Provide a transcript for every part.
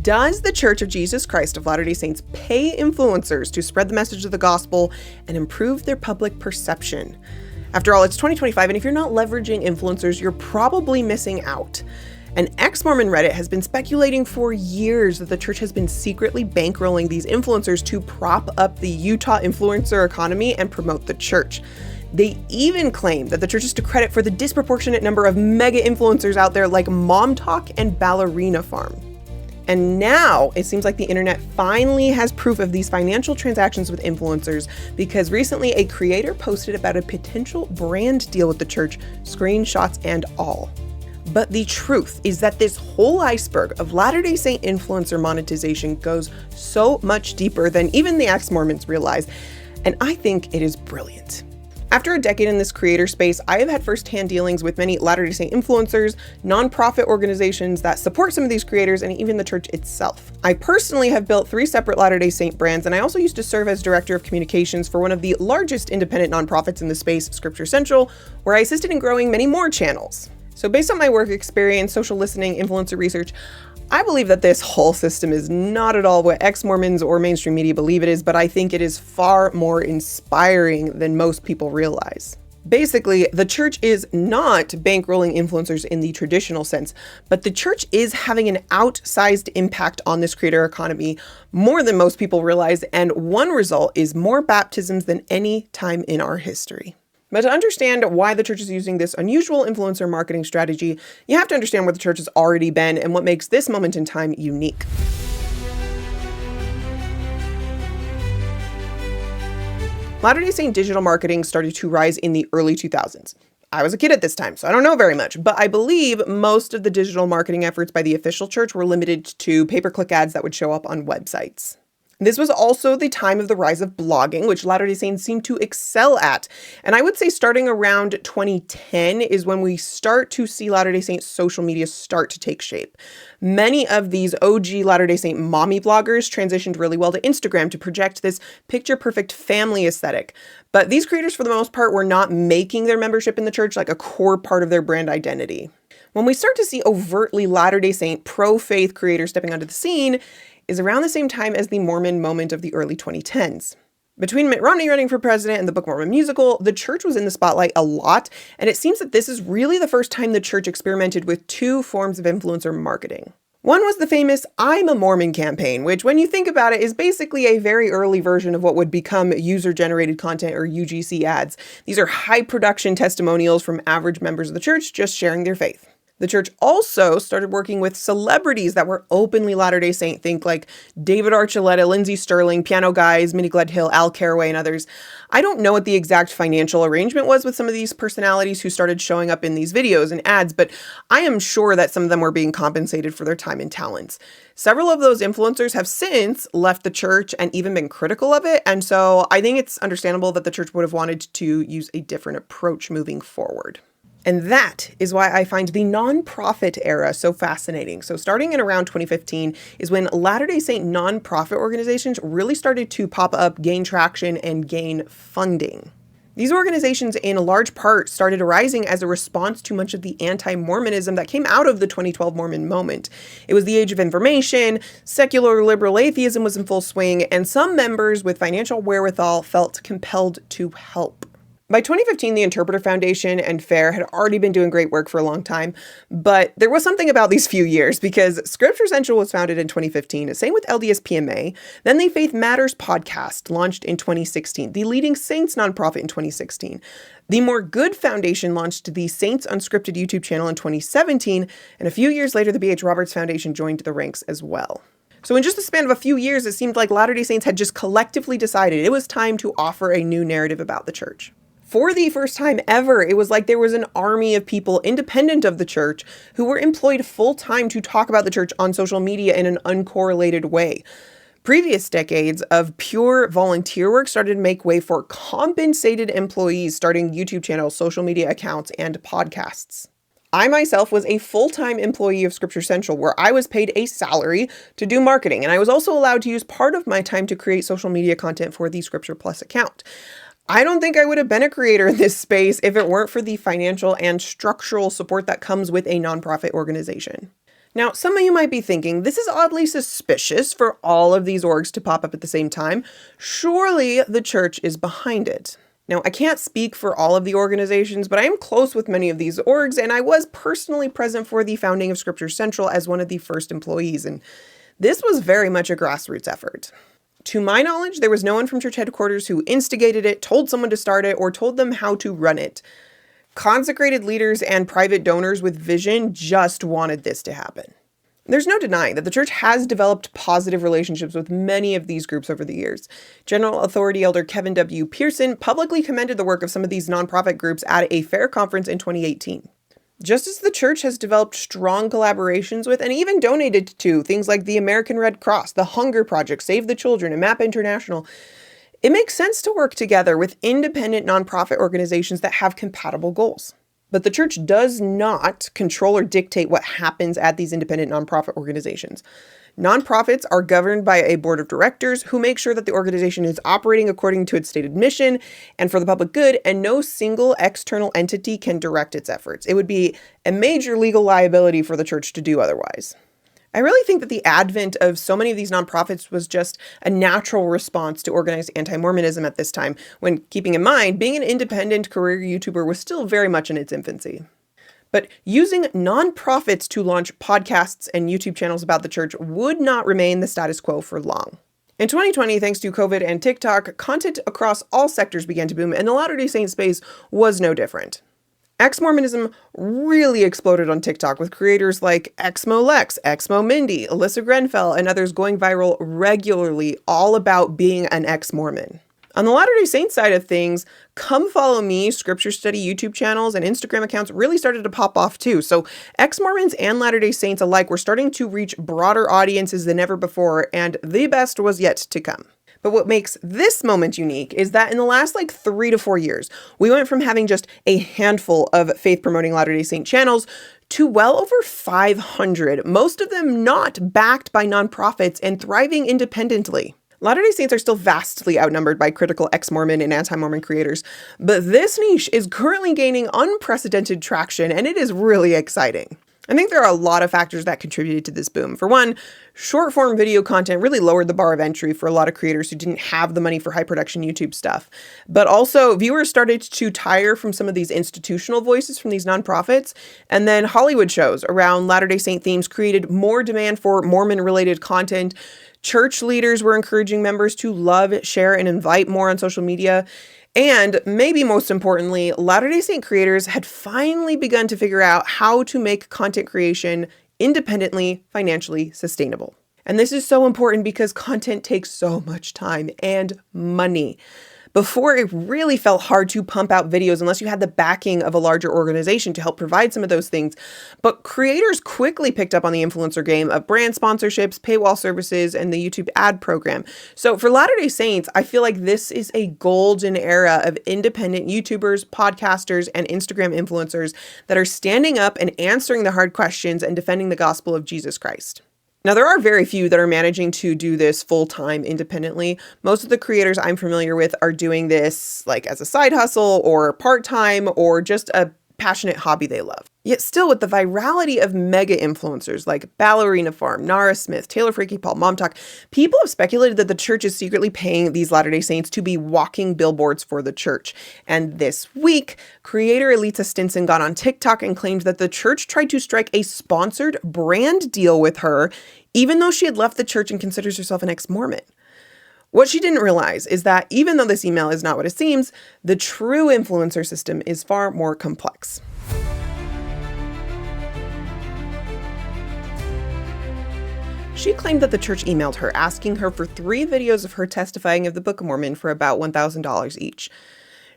Does the Church of Jesus Christ of Latter-day Saints pay influencers to spread the message of the gospel and improve their public perception? After all, it's 2025, and if you're not leveraging influencers, you're probably missing out. An Ex-Mormon Reddit has been speculating for years that the church has been secretly bankrolling these influencers to prop up the Utah influencer economy and promote the church. They even claim that the church is to credit for the disproportionate number of mega influencers out there like MomTok and Ballerinafarm. And now it seems like the internet finally has proof of these financial transactions with influencers, because recently a creator posted about a potential brand deal with the church, screenshots and all. But the truth is that this whole iceberg of Latter-day Saint influencer monetization goes so much deeper than even the Ex-Mormons realize, and I think it is brilliant. After a decade in this creator space, I have had firsthand dealings with many Latter-day Saint influencers, nonprofit organizations that support some of these creators, and even the church itself. I personally have built 3 separate Latter-day Saint brands, and I also used to serve as director of communications for one of the largest independent nonprofits in the space, Scripture Central, where I assisted in growing many more channels. So based on my work experience, social listening, influencer research, I believe that this whole system is not at all what ex-Mormons or mainstream media believe it is, but I think it is far more inspiring than most people realize. Basically, the church is not bankrolling influencers in the traditional sense, but the church is having an outsized impact on this creator economy more than most people realize, and one result is more baptisms than any time in our history. But to understand why the church is using this unusual influencer marketing strategy, you have to understand where the church has already been and what makes this moment in time unique. Latter-day Saint digital marketing started to rise in the early 2000s. I was a kid at this time, so I don't know very much, but I believe most of the digital marketing efforts by the official church were limited to pay-per-click ads that would show up on websites. This was also the time of the rise of blogging, which Latter-day Saints seem to excel at. And I would say starting around 2010 is when we start to see Latter-day Saints social media start to take shape. Many of these OG Latter-day Saint mommy bloggers transitioned really well to Instagram to project this picture-perfect family aesthetic. But these creators, for the most part, were not making their membership in the church like a core part of their brand identity. When we start to see overtly Latter-day Saint pro-faith creators stepping onto the scene, is around the same time as the Mormon moment of the early 2010s. Between Mitt Romney running for president and the Book of Mormon musical, the church was in the spotlight a lot, and it seems that this is really the first time the church experimented with 2 forms of influencer marketing. One was the famous I'm a Mormon campaign, which when you think about it is basically a very early version of what would become user-generated content or UGC ads. These are high production testimonials from average members of the church just sharing their faith. The church also started working with celebrities that were openly Latter-day Saint. Think like David Archuleta, Lindsey Sterling, Piano Guys, Minnie Gledhill, Al Caraway, and others. I don't know what the exact financial arrangement was with some of these personalities who started showing up in these videos and ads, but I am sure that some of them were being compensated for their time and talents. Several of those influencers have since left the church and even been critical of it, and so I think it's understandable that the church would have wanted to use a different approach moving forward. And that is why I find the nonprofit era so fascinating. So starting in around 2015 is when Latter-day Saint nonprofit organizations really started to pop up, gain traction, and gain funding. These organizations in large part started arising as a response to much of the anti-Mormonism that came out of the 2012 Mormon moment. It was the age of information, secular liberal atheism was in full swing, and some members with financial wherewithal felt compelled to help. By 2015, the Interpreter Foundation and FAIR had already been doing great work for a long time, but there was something about these few years because Scripture Central was founded in 2015, same with LDS PMA, then the Faith Matters podcast launched in 2016, the Leading Saints nonprofit in 2016. The More Good Foundation launched the Saints Unscripted YouTube channel in 2017, and a few years later, the B.H. Roberts Foundation joined the ranks as well. So in just the span of a few years, it seemed like Latter-day Saints had just collectively decided it was time to offer a new narrative about the church. For the first time ever, it was like there was an army of people independent of the church who were employed full-time to talk about the church on social media in an uncorrelated way. Previous decades of pure volunteer work started to make way for compensated employees starting YouTube channels, social media accounts, and podcasts. I myself was a full-time employee of Scripture Central where I was paid a salary to do marketing, and I was also allowed to use part of my time to create social media content for the Scripture Plus account. I don't think I would have been a creator in this space if it weren't for the financial and structural support that comes with a nonprofit organization. Now, some of you might be thinking, this is oddly suspicious for all of these orgs to pop up at the same time. Surely the church is behind it. Now, I can't speak for all of the organizations, but I am close with many of these orgs, and I was personally present for the founding of Scripture Central as one of the first employees, and this was very much a grassroots effort. To my knowledge, there was no one from church headquarters who instigated it, told someone to start it, or told them how to run it. Consecrated leaders and private donors with vision just wanted this to happen. There's no denying that the church has developed positive relationships with many of these groups over the years. General Authority Elder Kevin W. Pearson publicly commended the work of some of these nonprofit groups at a fair conference in 2018. Just as the church has developed strong collaborations with and even donated to things like the American Red Cross, the Hunger Project, Save the Children, and MAP International, it makes sense to work together with independent nonprofit organizations that have compatible goals. But the church does not control or dictate what happens at these independent nonprofit organizations. Nonprofits are governed by a board of directors who make sure that the organization is operating according to its stated mission and for the public good, and no single external entity can direct its efforts. It would be a major legal liability for the church to do otherwise. I really think that the advent of so many of these nonprofits was just a natural response to organized anti-Mormonism at this time, when, keeping in mind, being an independent career YouTuber was still very much in its infancy. But using nonprofits to launch podcasts and YouTube channels about the church would not remain the status quo for long. In 2020, thanks to COVID and TikTok, content across all sectors began to boom, and the Latter-day Saint space was no different. Ex-Mormonism really exploded on TikTok, with creators like Exmo-Lex, Exmo-Mindy, Alyssa Grenfell, and others going viral regularly, all about being an ex-Mormon. On the Latter-day Saint side of things, Come Follow Me scripture study YouTube channels and Instagram accounts really started to pop off too. So ex-Mormons and Latter-day Saints alike were starting to reach broader audiences than ever before, and the best was yet to come. But what makes this moment unique is that in the last 3 to 4 years, we went from having just a handful of faith-promoting Latter-day Saint channels to well over 500, most of them not backed by nonprofits and thriving independently. Latter-day Saints are still vastly outnumbered by critical ex-Mormon and anti-Mormon creators, but this niche is currently gaining unprecedented traction, and it is really exciting. I think there are a lot of factors that contributed to this boom. For one, short-form video content really lowered the bar of entry for a lot of creators who didn't have the money for high-production YouTube stuff. But also, viewers started to tire from some of these institutional voices from these nonprofits, and then Hollywood shows around Latter-day Saint themes created more demand for Mormon-related content. Church leaders were encouraging members to love, share, and invite more on social media. And maybe most importantly, Latter-day Saint creators had finally begun to figure out how to make content creation independently, financially sustainable. And this is so important because content takes so much time and money. Before, it really felt hard to pump out videos unless you had the backing of a larger organization to help provide some of those things. But creators quickly picked up on the influencer game of brand sponsorships, paywall services, and the YouTube ad program. So for Latter-day Saints, I feel like this is a golden era of independent YouTubers, podcasters, and Instagram influencers that are standing up and answering the hard questions and defending the gospel of Jesus Christ. Now, there are very few that are managing to do this full-time independently. Most of the creators I'm familiar with are doing this as a side hustle or part-time or just a passionate hobby they love. Yet still, with the virality of mega influencers like Ballerinafarm, Nara Smith, Taylor Frankie Paul, MomTok, people have speculated that the church is secretly paying these Latter-day Saints to be walking billboards for the church. And this week, creator Elita Stinson got on TikTok and claimed that the church tried to strike a sponsored brand deal with her, even though she had left the church and considers herself an ex-Mormon. What she didn't realize is that even though this email is not what it seems, the true influencer system is far more complex. She claimed that the church emailed her asking her for 3 videos of her testifying of the Book of Mormon for about $1,000 each.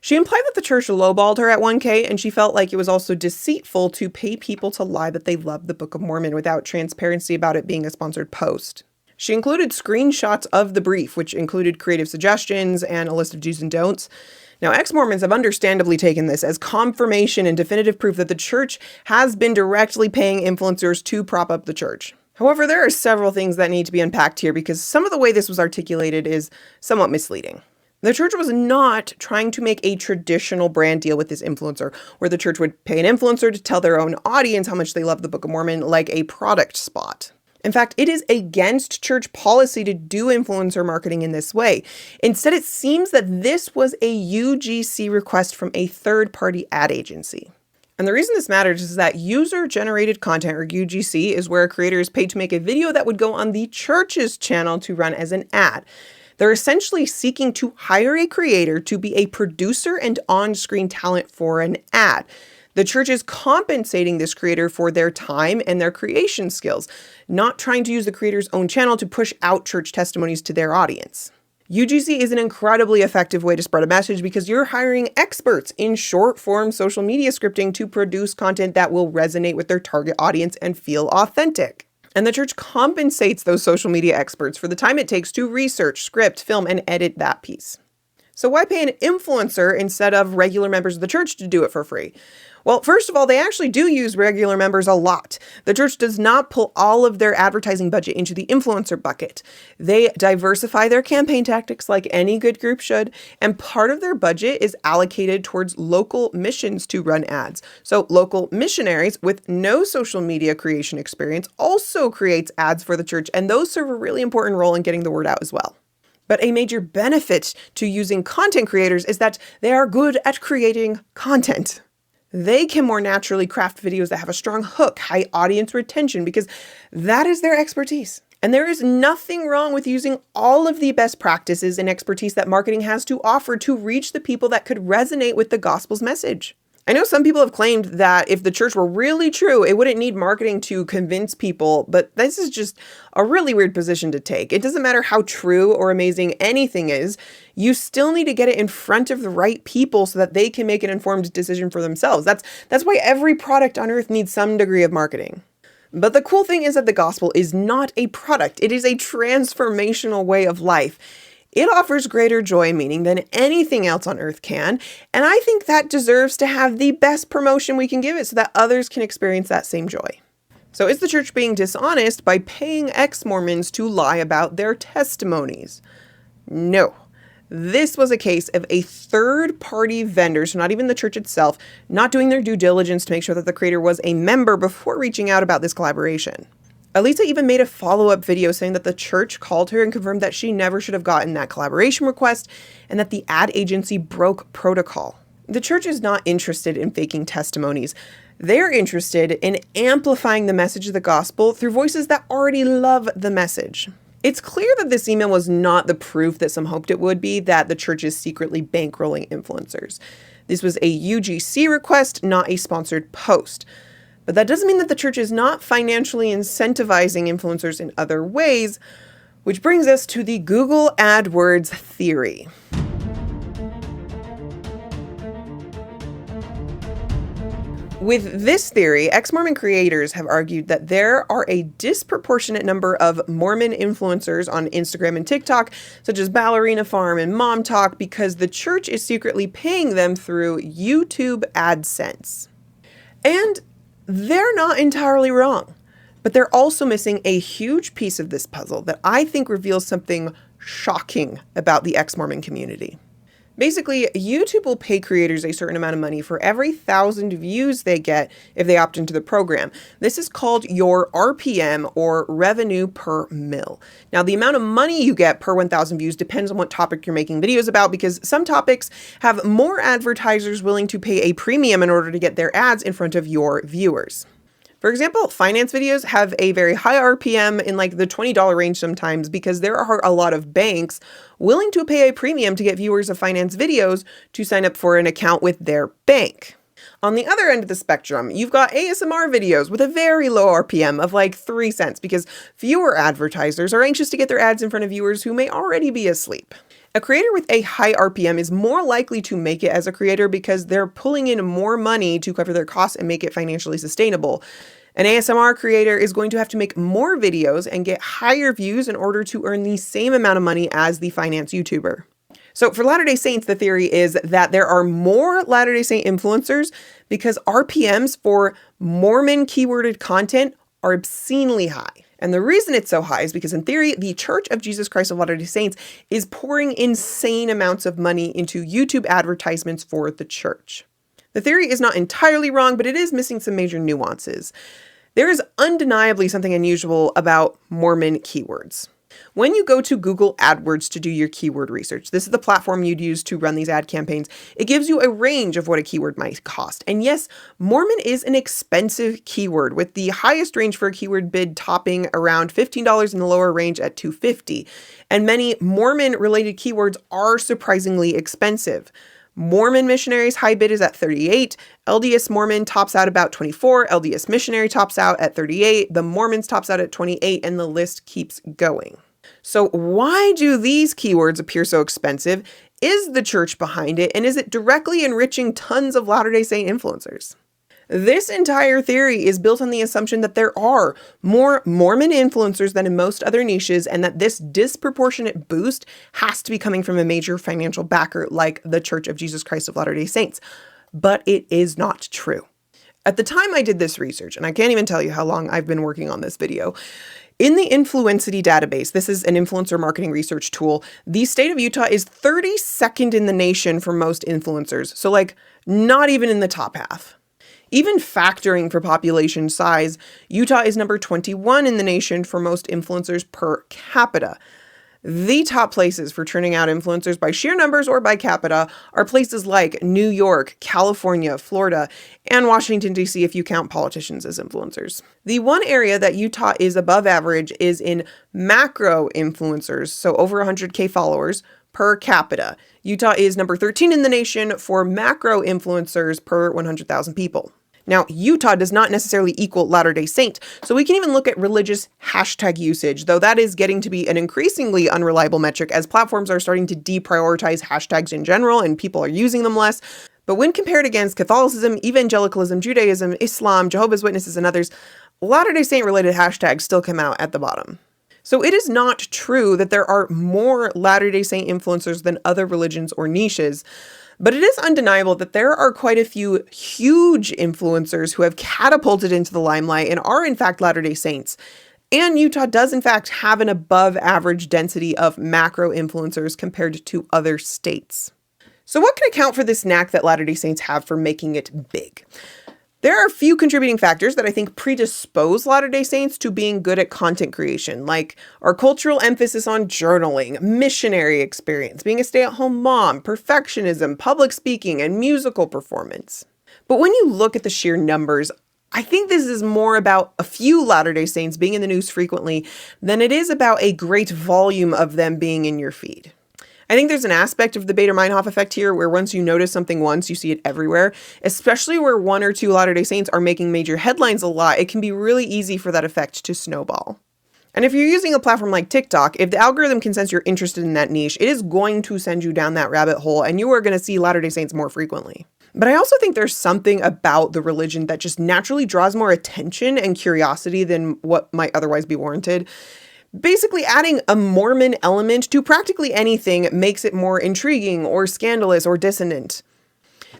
She implied that the church lowballed her at $1,000, and she felt like it was also deceitful to pay people to lie that they loved the Book of Mormon without transparency about it being a sponsored post. She included screenshots of the brief, which included creative suggestions and a list of do's and don'ts. Now, ex-Mormons have understandably taken this as confirmation and definitive proof that the church has been directly paying influencers to prop up the church. However, there are several things that need to be unpacked here because some of the way this was articulated is somewhat misleading. The church was not trying to make a traditional brand deal with this influencer, where the church would pay an influencer to tell their own audience how much they love the Book of Mormon, like a product spot. In fact, it is against church policy to do influencer marketing in this way. Instead, it seems that this was a UGC request from a third-party ad agency. And the reason this matters is that user-generated content, or UGC, is where a creator is paid to make a video that would go on the church's channel to run as an ad. They're essentially seeking to hire a creator to be a producer and on-screen talent for an ad. The church is compensating this creator for their time and their creation skills, not trying to use the creator's own channel to push out church testimonies to their audience. UGC is an incredibly effective way to spread a message because you're hiring experts in short-form social media scripting to produce content that will resonate with their target audience and feel authentic. And the church compensates those social media experts for the time it takes to research, script, film, and edit that piece. So why pay an influencer instead of regular members of the church to do it for free? Well, first of all, they actually do use regular members a lot. The church does not pull all of their advertising budget into the influencer bucket. They diversify their campaign tactics like any good group should, and part of their budget is allocated towards local missions to run ads. So local missionaries with no social media creation experience also creates ads for the church, and those serve a really important role in getting the word out as well. But a major benefit to using content creators is that they are good at creating content. They can more naturally craft videos that have a strong hook, high audience retention, because that is their expertise. And there is nothing wrong with using all of the best practices and expertise that marketing has to offer to reach the people that could resonate with the gospel's message. I know some people have claimed that if the church were really true, it wouldn't need marketing to convince people, but this is just a really weird position to take. It doesn't matter how true or amazing anything is, you still need to get it in front of the right people so that they can make an informed decision for themselves. That's why every product on earth needs some degree of marketing. But the cool thing is that the gospel is not a product. It is a transformational way of life. It offers greater joy and meaning than anything else on earth can, and I think that deserves to have the best promotion we can give it so that others can experience that same joy. So is the church being dishonest by paying ex-Mormons to lie about their testimonies? No. This was a case of a third-party vendor, so not even the church itself, not doing their due diligence to make sure that the creator was a member before reaching out about this collaboration. Elisa even made a follow-up video saying that the church called her and confirmed that she never should have gotten that collaboration request and that the ad agency broke protocol. The church is not interested in faking testimonies. They're interested in amplifying the message of the gospel through voices that already love the message. It's clear that this email was not the proof that some hoped it would be, that the church is secretly bankrolling influencers. This was a UGC request, not a sponsored post. But that doesn't mean that the church is not financially incentivizing influencers in other ways, which brings us to the Google AdWords theory. With this theory, ex-Mormon creators have argued that there are a disproportionate number of Mormon influencers on Instagram and TikTok, such as Ballerinafarm and MomTok, because the church is secretly paying them through YouTube AdSense. And they're not entirely wrong, but they're also missing a huge piece of this puzzle that I think reveals something shocking about the ex-Mormon community. Basically, YouTube will pay creators a certain amount of money for every 1,000 views they get if they opt into the program. This is called your RPM, or revenue per mil. Now, the amount of money you get per 1,000 views depends on what topic you're making videos about, because some topics have more advertisers willing to pay a premium in order to get their ads in front of your viewers. For example, finance videos have a very high RPM in like the $20 range sometimes, because there are a lot of banks willing to pay a premium to get viewers of finance videos to sign up for an account with their bank. On the other end of the spectrum, you've got ASMR videos with a very low RPM of like 3 cents, because fewer advertisers are anxious to get their ads in front of viewers who may already be asleep. A creator with a high RPM is more likely to make it as a creator because they're pulling in more money to cover their costs and make it financially sustainable. An ASMR creator is going to have to make more videos and get higher views in order to earn the same amount of money as the finance YouTuber. So for Latter-day Saints, the theory is that there are more Latter-day Saint influencers because RPMs for Mormon keyworded content are obscenely high. And the reason it's so high is because, in theory, the Church of Jesus Christ of Latter-day Saints is pouring insane amounts of money into YouTube advertisements for the church. The theory is not entirely wrong, but it is missing some major nuances. There is undeniably something unusual about Mormon keywords. When you go to Google AdWords to do your keyword research, this is the platform you'd use to run these ad campaigns, it gives you a range of what a keyword might cost. And yes, Mormon is an expensive keyword, with the highest range for a keyword bid topping around $15 in the lower range at $250. And many Mormon-related keywords are surprisingly expensive. Mormon missionaries high bid is at $38, LDS Mormon tops out about $24, LDS missionary tops out at $38, the Mormons tops out at $28, and the list keeps going. So why do these keywords appear so expensive? Is the church behind it, and is it directly enriching tons of Latter-day Saint influencers? This entire theory is built on the assumption that there are more Mormon influencers than in most other niches, and that this disproportionate boost has to be coming from a major financial backer like the Church of Jesus Christ of Latter-day Saints. But it is not true. At the time I did this research, and I can't even tell you how long I've been working on this video, in the Influencity database, this is an influencer marketing research tool, the state of Utah is 32nd in the nation for most influencers. So not even in the top half. Even factoring for population size, Utah is number 21 in the nation for most influencers per capita. The top places for churning out influencers by sheer numbers or by capita are places like New York, California, Florida, and Washington, D.C. if you count politicians as influencers. The one area that Utah is above average is in macro influencers, so over 100K followers per capita. Utah is number 13 in the nation for macro influencers per 100,000 people. Now, Utah does not necessarily equal Latter-day Saint, so we can even look at religious hashtag usage, though that is getting to be an increasingly unreliable metric as platforms are starting to deprioritize hashtags in general and people are using them less. But when compared against Catholicism, evangelicalism, Judaism, Islam, Jehovah's Witnesses, and others, Latter-day Saint related hashtags still come out at the bottom. So it is not true that there are more Latter-day Saint influencers than other religions or niches, but it is undeniable that there are quite a few huge influencers who have catapulted into the limelight and are in fact Latter-day Saints. And Utah does in fact have an above average density of macro influencers compared to other states. So what can account for this knack that Latter-day Saints have for making it big? There are a few contributing factors that I think predispose Latter-day Saints to being good at content creation, like our cultural emphasis on journaling, missionary experience, being a stay-at-home mom, perfectionism, public speaking, and musical performance. But when you look at the sheer numbers, I think this is more about a few Latter-day Saints being in the news frequently than it is about a great volume of them being in your feed. I think there's an aspect of the Bader-Meinhof effect here where once you notice something once, you see it everywhere, especially where one or two Latter-day Saints are making major headlines a lot. It can be really easy for that effect to snowball. And if you're using a platform like TikTok, if the algorithm can sense you're interested in that niche, it is going to send you down that rabbit hole and you are going to see Latter-day Saints more frequently. But I also think there's something about the religion that just naturally draws more attention and curiosity than what might otherwise be warranted. Basically, adding a Mormon element to practically anything makes it more intriguing or scandalous or dissonant.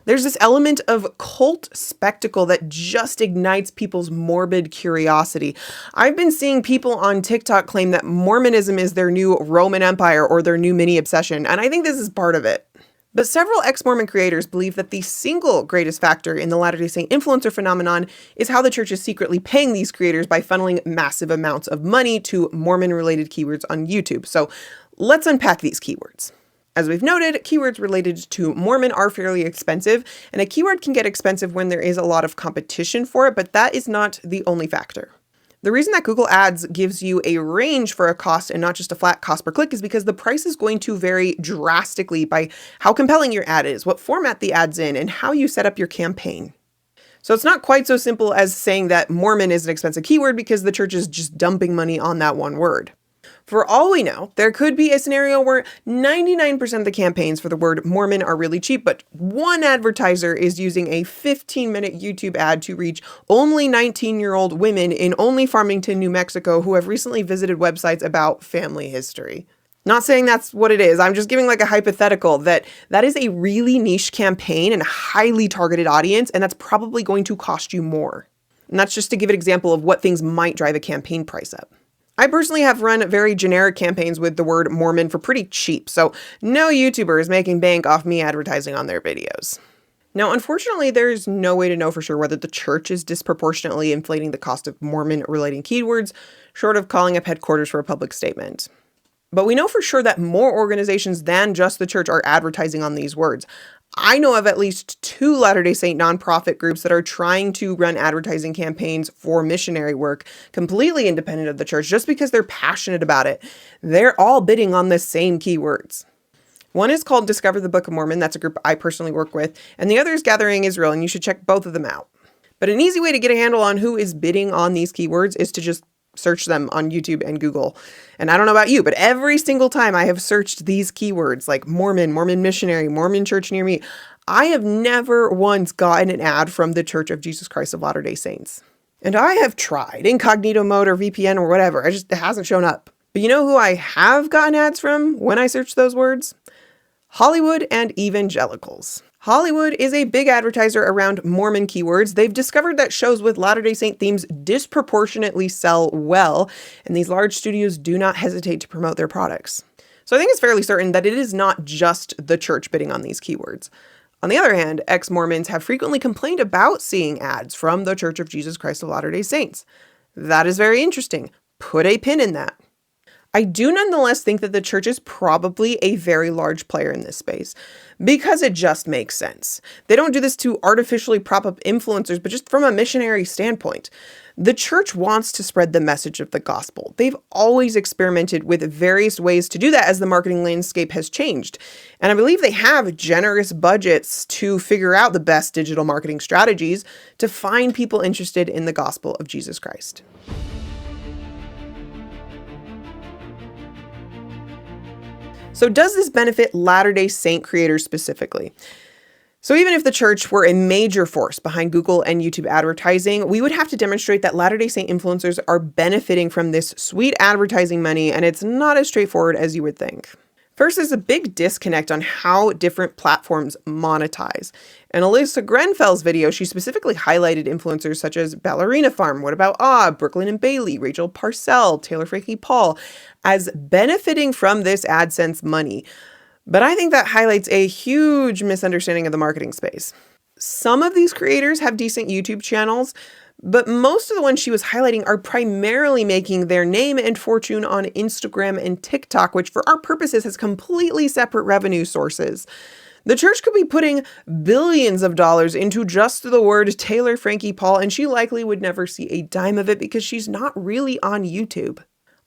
There's this element of cult spectacle that just ignites people's morbid curiosity. I've been seeing people on TikTok claim that Mormonism is their new Roman Empire or their new mini obsession, and I think this is part of it. But several ex-Mormon creators believe that the single greatest factor in the Latter-day Saint influencer phenomenon is how the church is secretly paying these creators by funneling massive amounts of money to Mormon-related keywords on YouTube. So let's unpack these keywords. As we've noted, keywords related to Mormon are fairly expensive, and a keyword can get expensive when there is a lot of competition for it, but that is not the only factor. The reason that Google Ads gives you a range for a cost and not just a flat cost per click is because the price is going to vary drastically by how compelling your ad is, what format the ad's in, and how you set up your campaign. So it's not quite so simple as saying that Mormon is an expensive keyword because the church is just dumping money on that one word. For all we know, there could be a scenario where 99% of the campaigns for the word Mormon are really cheap, but one advertiser is using a 15-minute YouTube ad to reach only 19-year-old women in only Farmington, New Mexico, who have recently visited websites about family history. Not saying that's what it is. I'm just giving a hypothetical that is a really niche campaign and a highly targeted audience, and that's probably going to cost you more. And that's just to give an example of what things might drive a campaign price up. I personally have run very generic campaigns with the word Mormon for pretty cheap, so no YouTuber is making bank off me advertising on their videos. Now, unfortunately, there's no way to know for sure whether the church is disproportionately inflating the cost of Mormon-related keywords, short of calling up headquarters for a public statement. But we know for sure that more organizations than just the church are advertising on these words. I know of at least 2 Latter-day Saint nonprofit groups that are trying to run advertising campaigns for missionary work completely independent of the church just because they're passionate about it. They're all bidding on the same keywords. One is called Discover the Book of Mormon. That's a group I personally work with. And the other is Gathering Israel, and you should check both of them out. But an easy way to get a handle on who is bidding on these keywords is to just search them on YouTube and Google. And I don't know about you, but every single time I have searched these keywords like Mormon, Mormon missionary, Mormon church near me, I have never once gotten an ad from the Church of Jesus Christ of Latter-day Saints. And I have tried incognito mode or VPN or whatever. It hasn't shown up. But you know who I have gotten ads from when I search those words? Hollywood and evangelicals. Hollywood is a big advertiser around Mormon keywords. They've discovered that shows with Latter-day Saint themes disproportionately sell well, and these large studios do not hesitate to promote their products. So I think it's fairly certain that it is not just the church bidding on these keywords. On the other hand, ex-Mormons have frequently complained about seeing ads from the Church of Jesus Christ of Latter-day Saints. That is very interesting. Put a pin in that. I do nonetheless think that the church is probably a very large player in this space because it just makes sense. They don't do this to artificially prop up influencers, but just from a missionary standpoint. The church wants to spread the message of the gospel. They've always experimented with various ways to do that as the marketing landscape has changed. And I believe they have generous budgets to figure out the best digital marketing strategies to find people interested in the gospel of Jesus Christ. So does this benefit Latter-day Saint creators specifically? So even if the church were a major force behind Google and YouTube advertising, we would have to demonstrate that Latter-day Saint influencers are benefiting from this sweet advertising money, and it's not as straightforward as you would think. First, there's a big disconnect on how different platforms monetize. In Alyssa Grenfell's video, she specifically highlighted influencers such as Ballerinafarm, What About Brooklyn and Bailey, Rachel Parcell, Taylor Frankie Paul, as benefiting from this AdSense money. But I think that highlights a huge misunderstanding of the marketing space. Some of these creators have decent YouTube channels, but most of the ones she was highlighting are primarily making their name and fortune on Instagram and TikTok, which for our purposes has completely separate revenue sources. The church could be putting billions of dollars into just the word Taylor Frankie Paul, and she likely would never see a dime of it because she's not really on YouTube.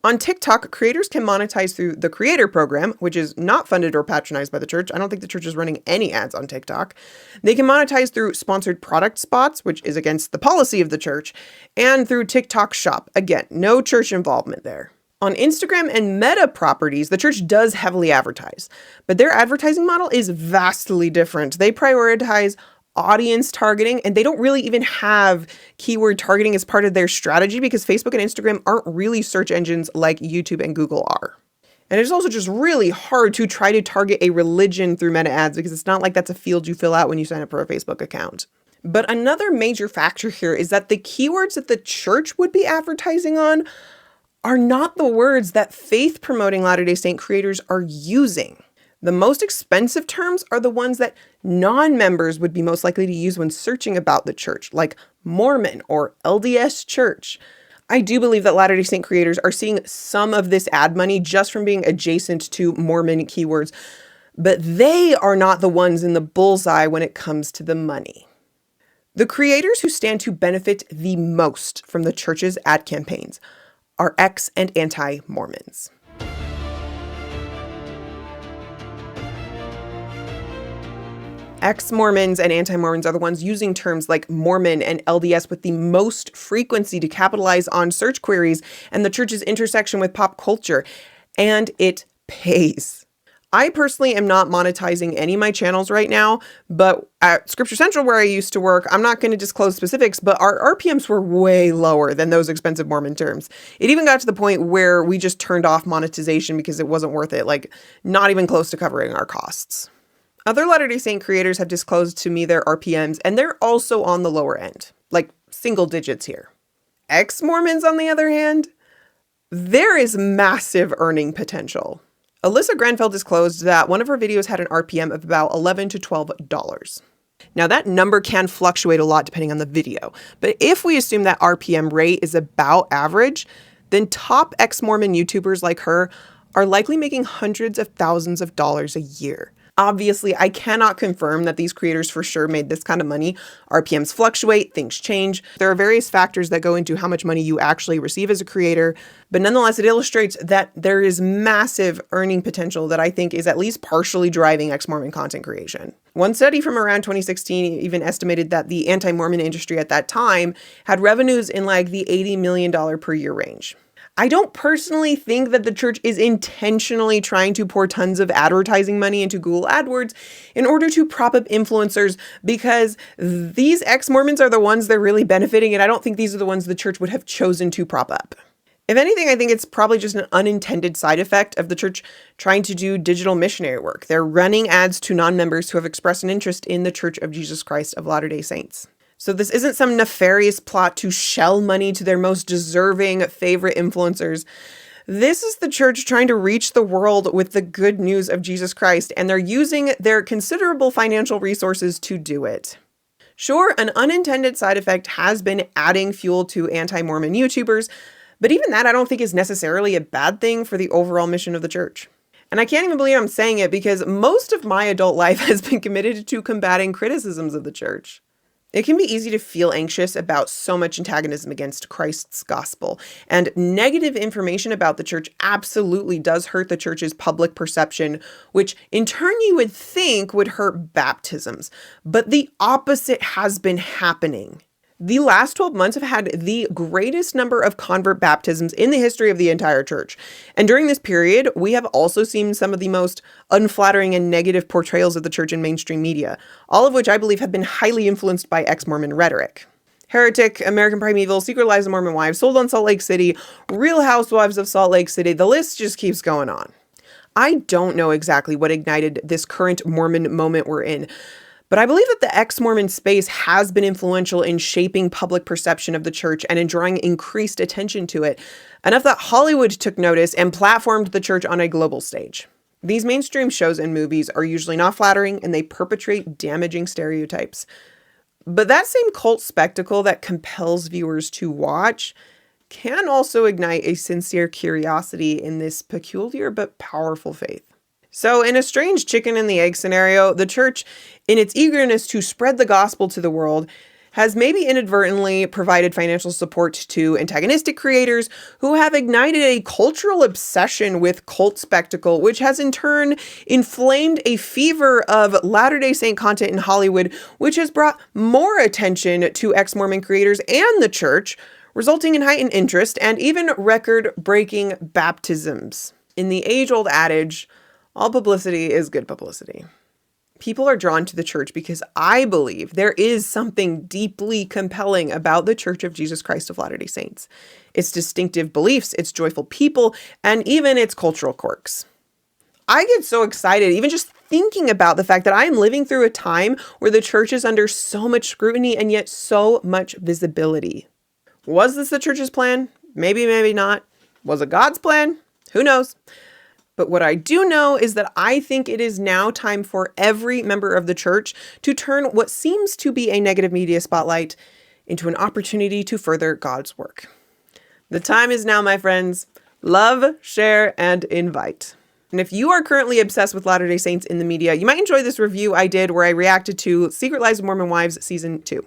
On TikTok, creators can monetize through the Creator Program, which is not funded or patronized by the church. I don't think the church is running any ads on TikTok. They can monetize through sponsored product spots, which is against the policy of the church, and through TikTok Shop. Again, no church involvement there. On Instagram and Meta properties, the church does heavily advertise, but their advertising model is vastly different. They prioritize audience targeting, and they don't really even have keyword targeting as part of their strategy because Facebook and Instagram aren't really search engines like YouTube and Google are. And it's also just really hard to try to target a religion through meta ads because it's not like that's a field you fill out when you sign up for a Facebook account. But another major factor here is that the keywords that the church would be advertising on are not the words that faith-promoting Latter-day Saint creators are using. The most expensive terms are the ones that non-members would be most likely to use when searching about the church, like Mormon or LDS Church. I do believe that Latter-day Saint creators are seeing some of this ad money just from being adjacent to Mormon keywords, but they are not the ones in the bullseye when it comes to the money. The creators who stand to benefit the most from the church's ad campaigns are ex- and anti-Mormons. Ex-Mormons and anti-Mormons are the ones using terms like Mormon and LDS with the most frequency to capitalize on search queries and the church's intersection with pop culture. And it pays. I personally am not monetizing any of my channels right now, but at Scripture Central, where I used to work, I'm not going to disclose specifics, but our RPMs were way lower than those expensive Mormon terms. It even got to the point where we just turned off monetization because it wasn't worth it, like not even close to covering our costs. Other Latter-day Saint creators have disclosed to me their RPMs, and they're also on the lower end, like single digits here. Ex-Mormons, on the other hand, There is massive earning potential. Alyssa Grenfell disclosed that one of her videos had an RPM of about $11 to $12. Now that number can fluctuate a lot depending on the video, but if we assume that RPM rate is about average, then top ex-Mormon YouTubers like her are likely making hundreds of thousands of dollars a year. Obviously, I cannot confirm that these creators for sure made this kind of money. RPMs fluctuate, things change. There are various factors that go into how much money you actually receive as a creator, but nonetheless, it illustrates that there is massive earning potential that I think is at least partially driving ex-Mormon content creation. One study from around 2016 even estimated that the anti-Mormon industry at that time had revenues in like the $80 million per year range. I don't personally think that the church is intentionally trying to pour tons of advertising money into Google AdWords in order to prop up influencers, because these ex-Mormons are the ones they're really benefiting, and I don't think these are the ones the church would have chosen to prop up. If anything, I think it's probably just an unintended side effect of the church trying to do digital missionary work. They're running ads to non-members who have expressed an interest in the Church of Jesus Christ of Latter-day Saints. So this isn't some nefarious plot to shell money to their most deserving favorite influencers. This is the church trying to reach the world with the good news of Jesus Christ, and they're using their considerable financial resources to do it. Sure, an unintended side effect has been adding fuel to anti-Mormon YouTubers, but even that I don't think is necessarily a bad thing for the overall mission of the church. And I can't even believe I'm saying it, because most of my adult life has been committed to combating criticisms of the church. It can be easy to feel anxious about so much antagonism against Christ's gospel, and negative information about the church absolutely does hurt the church's public perception, which in turn you would think would hurt baptisms. But the opposite has been happening. The last 12 months have had the greatest number of convert baptisms in the history of the entire church. And during this period, we have also seen some of the most unflattering and negative portrayals of the church in mainstream media, all of which I believe have been highly influenced by ex-Mormon rhetoric. Heretic, American Primeval, Secret Lives of Mormon Wives, Sold on Salt Lake City, Real Housewives of Salt Lake City, the list just keeps going on. I don't know exactly what ignited this current Mormon moment we're in, but I believe that the ex-Mormon space has been influential in shaping public perception of the church and in drawing increased attention to it, enough that Hollywood took notice and platformed the church on a global stage. These mainstream shows and movies are usually not flattering, and they perpetrate damaging stereotypes. But that same cult spectacle that compels viewers to watch can also ignite a sincere curiosity in this peculiar but powerful faith. So in a strange chicken and the egg scenario, the church, in its eagerness to spread the gospel to the world, has maybe inadvertently provided financial support to antagonistic creators who have ignited a cultural obsession with cult spectacle, which has in turn inflamed a fever of Latter-day Saint content in Hollywood, which has brought more attention to ex-Mormon creators and the church, resulting in heightened interest and even record-breaking baptisms. In the age-old adage, all publicity is good publicity. People are drawn to the church because I believe there is something deeply compelling about the Church of Jesus Christ of Latter-day Saints. Its distinctive beliefs, its joyful people, and even its cultural quirks. I get so excited even just thinking about the fact that I am living through a time where the church is under so much scrutiny and yet so much visibility. Was this the church's plan? Maybe, maybe not. Was it God's plan? Who knows? But what I do know is that I think it is now time for every member of the church to turn what seems to be a negative media spotlight into an opportunity to further God's work. The time is now, my friends. Love, share, and invite. And if you are currently obsessed with Latter-day Saints in the media, you might enjoy this review I did where I reacted to Secret Lives of Mormon Wives Season 2.